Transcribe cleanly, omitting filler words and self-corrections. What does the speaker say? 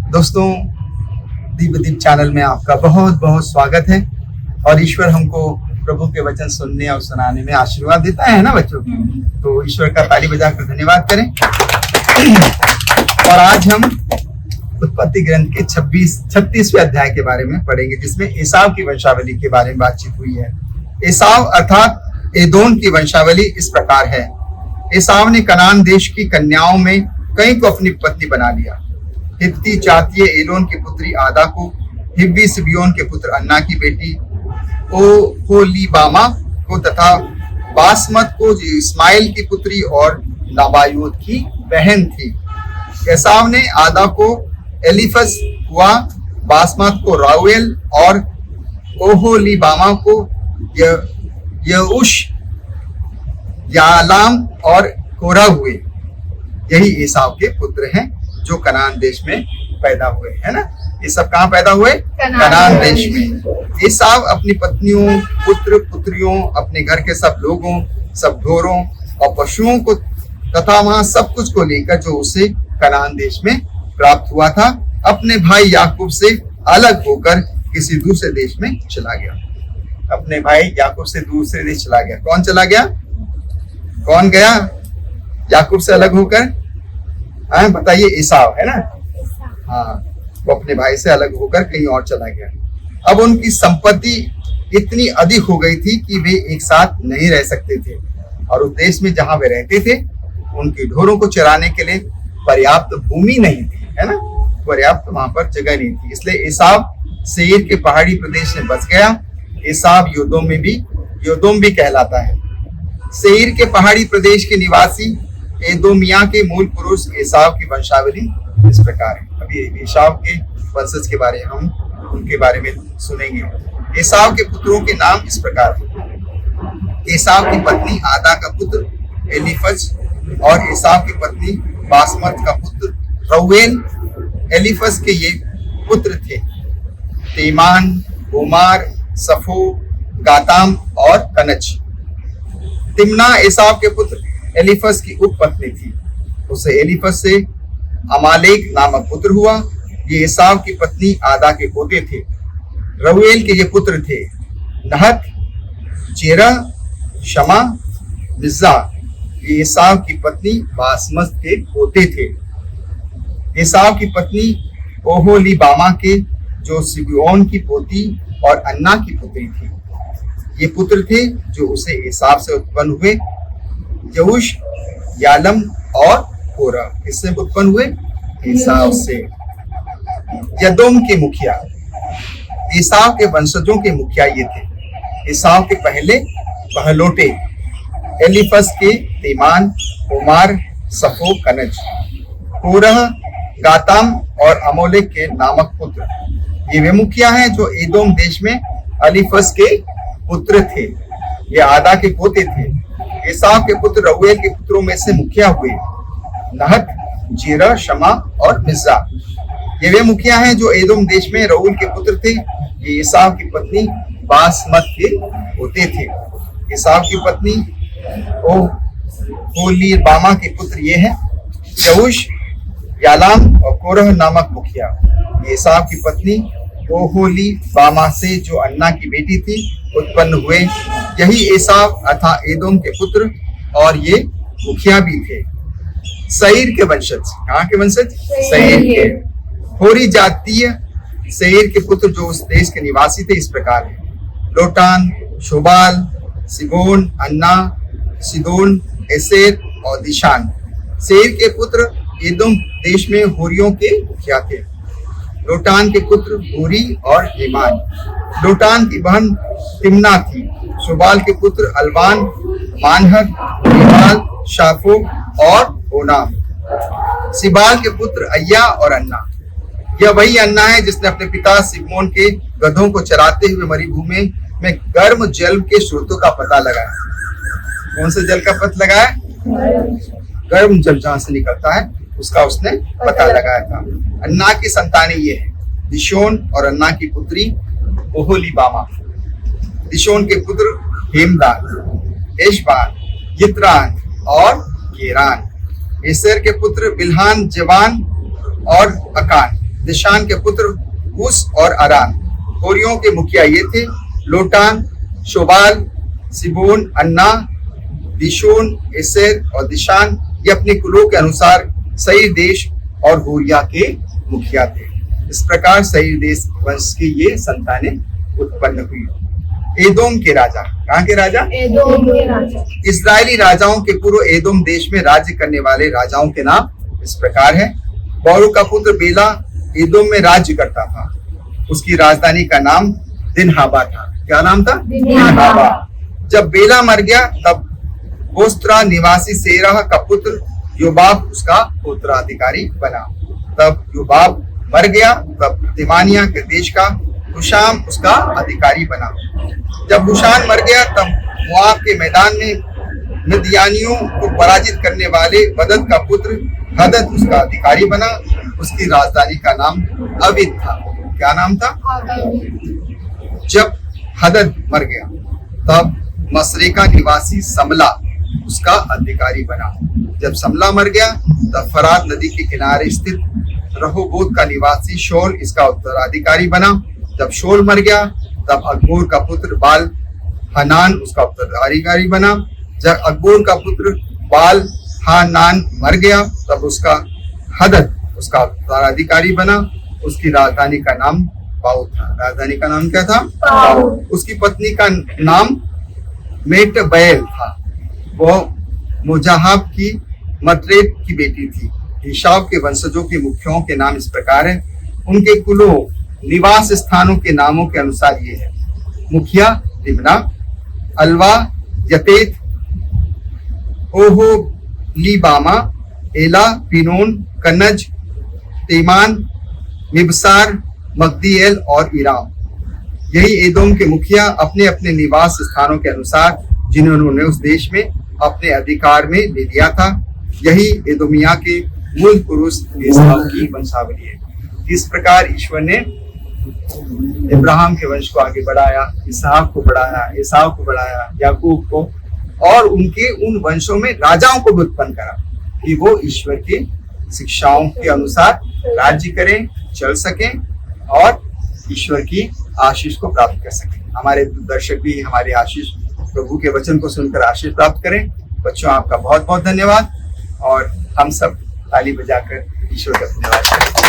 दोस्तों, दिव्यदीप चैनल में आपका बहुत बहुत स्वागत है। और ईश्वर हमको प्रभु के वचन सुनने और सुनाने में आशीर्वाद देता है ना बच्चों। तो ईश्वर का ताली बजाकर धन्यवाद करें। और आज हम उत्पत्ति ग्रंथ के 36वें अध्याय के बारे में पढ़ेंगे, जिसमें एसाव की वंशावली के बारे में बातचीत हुई है। एसाव अर्थात एदोम की वंशावली इस प्रकार है। एसाव ने कनान देश की कन्याओं में कई को अपनी पत्नी बना लिया। हित्ती जातीय एलोन की पुत्री आदा को, हिब्बी सिबियोन के पुत्र अन्ना की बेटी ओहोलीबामा को तथा बासमत को जो इस्माइल की पुत्री और नबायोत की बहन थी। एसाव ने आदा को एलीफस हुआ, बासमत को राउएल और ओहोलीबामा को यऊश, यालाम और कोरा हुए। यही एसाव के पुत्र हैं जो कनान देश में पैदा हुए, है ना। ये सब कहाँ पैदा हुए? कनान देश में। एसाव अपनी पत्नियों, पुत्र पुत्रियों, अपने घर के सब लोगों, सब ढोरों और पशुओं को तथा वहां सब कुछ को लेकर जो उसे कनान देश में प्राप्त हुआ था, अपने भाई याकूब से अलग होकर किसी दूसरे देश में चला गया। अपने भाई याकूब से दूसरे देश चला गया। कौन चला गया? कौन गया याकूब से अलग होकर? बताइए, एसाव, है ना। हाँ, वो अपने भाई से अलग होकर कहीं और चला गया। अब उनकी संपत्ति इतनी अधिक हो गई थी कि वे एक साथ नहीं रह सकते थे, और उस देश में जहां वे रहते थे उनके ढोरों को चराने के लिए पर्याप्त भूमि नहीं थी, है ना। पर्याप्त वहां पर जगह नहीं थी। इसलिए एसाव सेईर के पहाड़ी प्रदेश में बस गया। एसाव योदोम भी कहलाता है। सेईर के पहाड़ी प्रदेश के निवासी एदोमिया के मूल पुरुष एसाव की वंशावली इस प्रकार है। अभी एसाव के वंशज के बारे हम उनके बारे में सुनेंगे। एसाव के पुत्रों के नाम इस प्रकार हैं। एसाव की पत्नी आदा का पुत्र एलीफज और एसाव की पत्नी बासमत का पुत्र रऊएल। एलीफज के ये पुत्र थे तेमान, ओमार, सफो, गाताम और कनज। तिम्ना एसाव के पुत्र एलीफज की उपपत्नी थी। उसे एलीफज से अमालेक नामक पुत्र हुआ। ये एसाव की पत्नी आदा के पोते थे। रऊएल के ये पुत्र थे नहत, चेरह, शमा, मिज्जा। ये एसाव की पत्नी बासमत के पोते थे। एसाव की पत्नी ओहोलीबामा के जो सिबियोन की पोती और अन्ना की पुत्री थी। ये पुत्र थे जो उसे एसाव से उत्पन्न हुए, यऊश, यालम और कोरा। किससे उत्पन्न हुए? एसाव से। यदोम के मुखिया, एसाव के वंशजों के मुखिया ये थे। एसाव के पहले पहलोटे एलीफज के तेमान, ओमार, सफो, कनज। कोरह, गाताम और अमोलेक के नामक पुत्र, ये वे मुखिया हैं जो एदोम देश में एलीफज के पुत्र थे। ये आदा के पोते थे। एसाव के पुत्र रऊएल के पुत्रों में से मुखिया हुए नहत, जेरह, शमा और मिज्जा। ये वे मुखिया हैं जो एदोम देश में रऊएल के पुत्र थे। ये एसाव की पत्नी बासमत के पोते थे। एसाव की पत्नी ओहोलीबामा के पुत्र ये हैं यऊश, यालाम और कोरह नामक मुखिया। ये एसाव की पत्नी ओहोलीबामा से जो अन्ना की बेटी थी उत्पन्न हुए। यही एसाव अर्थात एदोम के पुत्र और ये मुखिया भी थे। सेईर के वंशज, कहाँ के वंशज? सेईर के। होरी जातीय सेईर के पुत्र जो उस देश के निवासी थे इस प्रकार है। लोटान, शोबाल, सिबोन, अन्ना, सिदोन, एसेर और दिशान। सेईर के पुत्र एदोम देश में होरियों के मुखिया थे। लोटान के पुत्र होरी और हेमान। लोटान की बहन तिम्ना थी। शोबाल के पुत्र अलवान, मानहत, हेबाल, शाफो और ओनाम। सिबाल के पुत्र अय्या और अन्ना। यह वही अन्ना है जिसने अपने पिता सिमोन के गधों को चराते हुए मरुभूमि में गर्म जल के स्रोतों का पता लगाया। कौन से जल का पता लगाया? गर्म जल जहां से निकलता है उसका उसने पता लगाया था। अन्ना की संतानें ये है दिशोन और अन्ना की पुत्री ओहोलीबामा। दिशोन के पुत्र हेमदान, एशबान, यित्रान और केरान। एसेर के पुत्र बिल्हान, जवान और अकान। दिशान के पुत्र उस और अरान। होरियों के मुखिया ये थे लोटान, शोबाल, सिबोन, अन्ना, दिशोन, एसेर और दिशान। ये अपने कुलों के अनुसार सईर देश और होरिया के मुखिया थे। इस प्रकार सईर देश वंश की ये संतानें उत्पन्न हुई। एदोम के राजा, कहाँ के राजा? एदोम के राजा। इस्राएली राजाओं के पूर्व एदोम देश में राज्य करने वाले राजाओं के नाम इस प्रकार है। बौरू का पुत्र बेला एदोम में राज्य करता था। उसकी राजधानी का नाम दिनहाबा था। क्या नाम था? दिनहाबा। जब बेला मर गया तब बोस्त्रा निवासी सेरह का पुत्र योबाब उसका उत्तराधिकारी बना। तब योबाब मर गया तब तिमानिया के देश का हुशाम उसका अधिकारी बना। जब हुशाम मर गया तब मोआब के मैदान में मिद्यानियों को पराजित करने वाले बदद का पुत्र हदद उसका अधिकारी बना। उसकी राजधानी का नाम अविद था। क्या नाम था? जब हदद मर गया तब मसरेका निवासी समला उसका अधिकारी बना। जब समला मर गया तब फरात नदी के किनारे स्थित रहोबोत का निवासी शोल इसका उत्तराधिकारी बना। जब शोल मर गया तब अकबोर का पुत्र बाल हनान उसका उत्तराधिकारी बना। जब अकबोर का पुत्र बाल हानान मर गया तब उसका हदद उसका उत्तराधिकारी बना। उसकी राजधानी का नाम पाऊ था। राजधानी का नाम क्या था? पाऊ। उसकी पत्नी का नाम मेटबैल था। वह मुजाहाब की मतरेत की बेटी थी। हिशाब के वंशजों के मुखियों के नाम इस प्रकार है। उनके कुलों निवास स्थानों के नामों के अनुसार ये है। मुखिया लिब्ना, अलवा, यतेत, ओहो लीबामा, एला, पिनोन, कनज, तेमान, मिबसार, मगदीएल और इराम। यही एदोम के मुखिया अपने अपने निवास स्थानों के अनुसार जिन्होंने उस देश में अपने अधिकार में ले लिया था। यही एदोमिया के मूल पुरुष एसाव की वंशावली है। इस प्रकार ईश्वर ने इब्राहिम के वंश को आगे बढ़ाया, इसहाक को बढ़ाया, एसाव को बढ़ाया, याकूब को, और उनके उन वंशों में राजाओं को भी उत्पन्न करा कि वो ईश्वर की शिक्षाओं के अनुसार राज्य करें, चल सकें और ईश्वर की आशीष को प्राप्त कर सकें। हमारे दर्शक भी हमारे आशीष प्रभु के वचन को सुनकर आशीष प्राप्त करें। बच्चों, आपका बहुत बहुत धन्यवाद और हम सब ताली बजाकर ईश्वर का धन्यवाद करें।